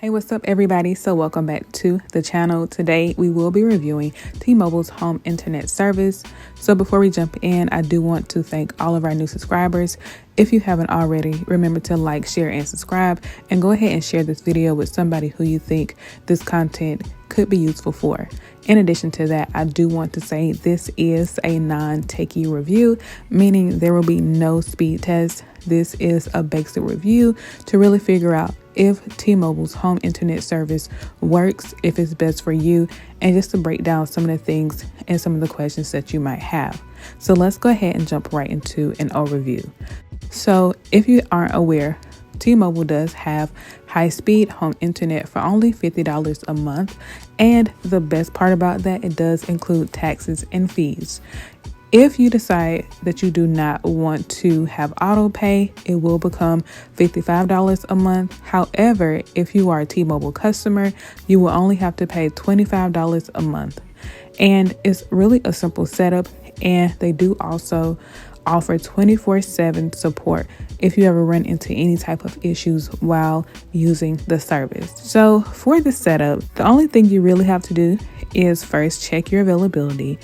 Hey, what's up everybody? So welcome back to the channel. Today we will be reviewing T-Mobile's home internet service. So before we jump in, I do want to thank all of our new subscribers. If you haven't already, remember to like, share, and subscribe, and go ahead and share this video with somebody who you think this content could be useful for. In addition to that, I do want to say this is a non-techie review, meaning there will be no speed test. This is a basic review to really figure out if T-Mobile's home internet service works, if it's best for you, and just to break down some of the things and some of the questions that you might have. So let's go ahead and jump right into an overview. So if you aren't aware, T-Mobile does have high-speed home internet for only $50 a month. And the best part about that, it does include taxes and fees. If you decide that you do not want to have auto pay, it will become $55 a month. However, if you are a T-Mobile customer, you will only have to pay $25 a month. And it's really a simple setup, and they do also offer 24/7 support if you ever run into any type of issues while using the service. So for the setup, the only thing you really have to do is first check your availability,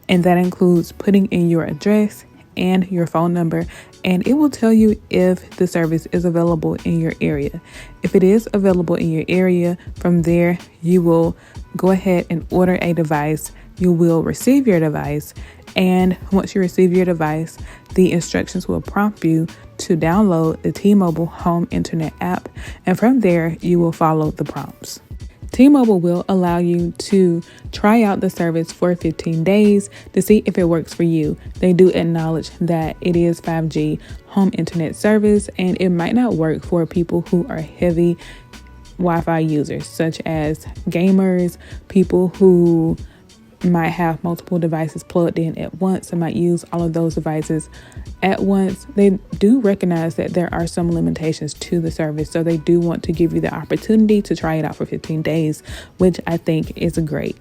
and that includes putting in your address and your phone number, and it will tell you if the service is available in your area. If it is available in your area, from there you will go ahead and order a device. You will receive your device, and once you receive your device, the instructions will prompt you to download the T-Mobile home internet app, and from there you will follow the prompts. T-Mobile will allow you to try out the service for 15 days to see if it works for you. They do acknowledge that it is 5G home internet service, and it might not work for people who are heavy Wi-Fi users, such as gamers, people who might have multiple devices plugged in at once and might use all of those devices at once. They do recognize that there are some limitations to the service, so they do want to give you the opportunity to try it out for 15 days, which I think is great.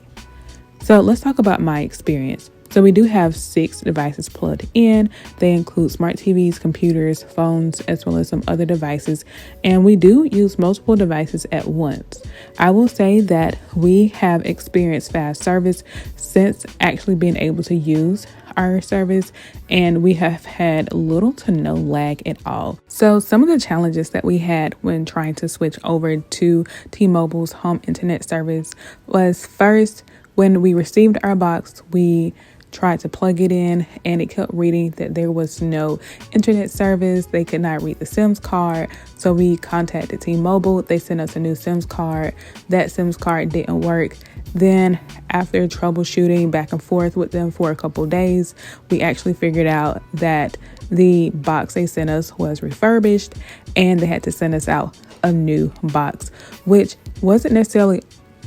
So let's talk about my experience. So we do have 6 devices plugged in. They include smart TVs, computers, phones, as well as some other devices. And we do use multiple devices at once. I will say that we have experienced fast service since actually being able to use our service, and we have had little to no lag at all. So some of the challenges that we had when trying to switch over to T-Mobile's home internet service was, first, when we received our box, we tried to plug it in, and it kept reading that there was no internet service. They could not read the SIMS card. So we contacted T-Mobile. They sent us a new SIMS card. That SIMS card didn't work. Then after troubleshooting back and forth with them for a couple days, we actually figured out that the box they sent us was refurbished, and they had to send us out a new box, which wasn't necessarily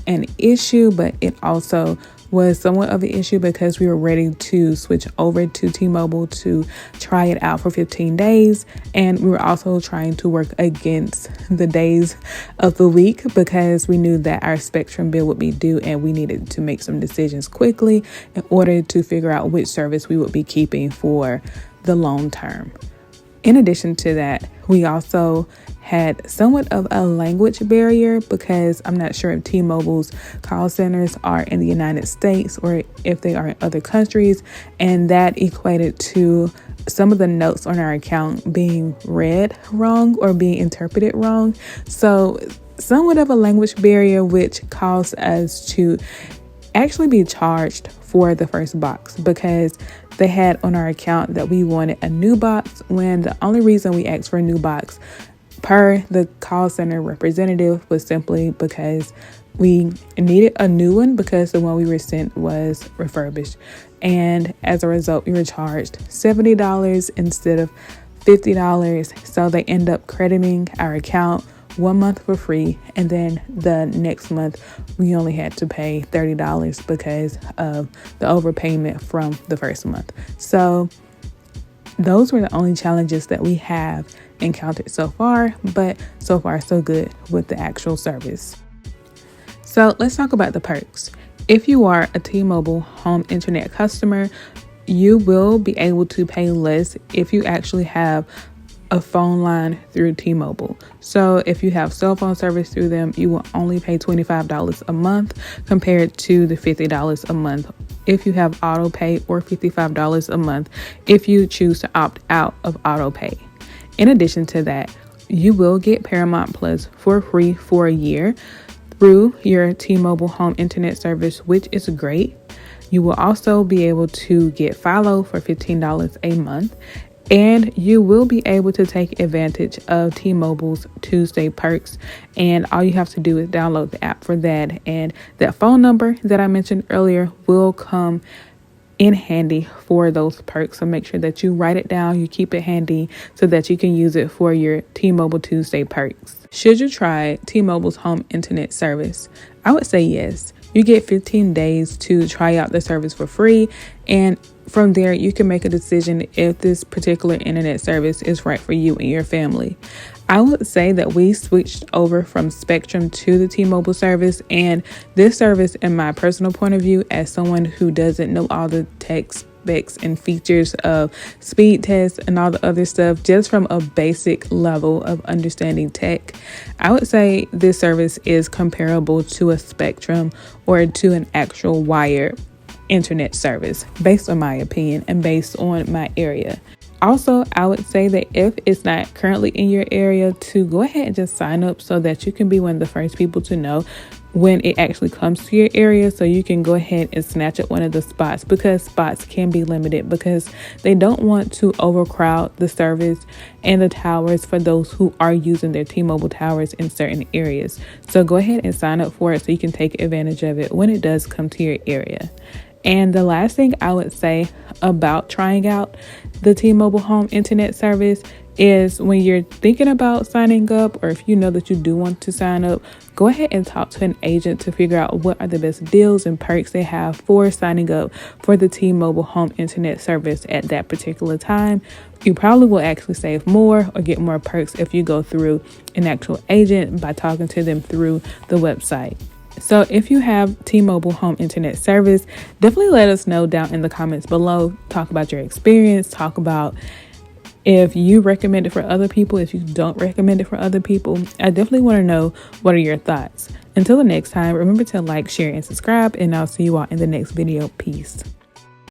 an issue, but it also was somewhat of an issue because we were ready to switch over to T-Mobile to try it out for 15 days. And we were also trying to work against the days of the week because we knew that our Spectrum bill would be due, and we needed to make some decisions quickly in order to figure out which service we would be keeping for the long term. In addition to that, we also had somewhat of a language barrier because I'm not sure if T-Mobile's call centers are in the United States or if they are in other countries, and that equated to some of the notes on our account being read wrong or being interpreted wrong. So somewhat of a language barrier, which caused us to actually be charged for the first box because they had on our account that we wanted a new box, when the only reason we asked for a new box per the call center representative was simply because we needed a new one because the one we were sent was refurbished. And as a result, we were charged $70 instead of $50. So they end up crediting our account 1 month for free, and then the next month we only had to pay $30 because of the overpayment from the first month. So those were the only challenges that we have encountered so far, but so far so good with the actual service. So let's talk about the perks. If you are a T-Mobile home internet customer, you will be able to pay less if you actually have a phone line through T-Mobile. So if you have cell phone service through them, you will only pay $25 a month compared to the $50 a month if you have auto pay, or $55 a month if you choose to opt out of auto pay. In addition to that, you will get Paramount Plus for free for a year through your T-Mobile home internet service, which is great. You will also be able to get Philo for $15 a month. And you will be able to take advantage of T-Mobile's Tuesday perks. And all you have to do is download the app for that. And that phone number that I mentioned earlier will come in handy for those perks. So make sure that you write it down, you keep it handy so that you can use it for your T-Mobile Tuesday perks. Should you try T-Mobile's home internet service? I would say yes. You get 15 days to try out the service for free, and from there you can make a decision if this particular internet service is right for you and your family. I would say that we switched over from Spectrum to the T-Mobile service, and this service, in my personal point of view, as someone who doesn't know all the tech specs and features of speed tests and all the other stuff, just from a basic level of understanding tech, I would say this service is comparable to a Spectrum or to an actual wired internet service, based on my opinion and based on my area. Also, I would say that if it's not currently in your area, to go ahead and just sign up so that you can be one of the first people to know when it actually comes to your area, so you can go ahead and snatch up one of the spots, because spots can be limited because they don't want to overcrowd the service and the towers for those who are using their T-Mobile towers in certain areas. So go ahead and sign up for it so you can take advantage of it when it does come to your area. And the last thing I would say about trying out the T-Mobile home internet service is, when you're thinking about signing up, or if you know that you do want to sign up, go ahead and talk to an agent to figure out what are the best deals and perks they have for signing up for the T-Mobile home internet service at that particular time. You probably will actually save more or get more perks if you go through an actual agent by talking to them through the website. So if you have T-Mobile home internet service, definitely let us know down in the comments below. Talk about your experience. Talk about if you recommend it for other people, if you don't recommend it for other people. I definitely want to know, what are your thoughts? Until the next time, remember to like, share, and subscribe, and I'll see you all in the next video. Peace.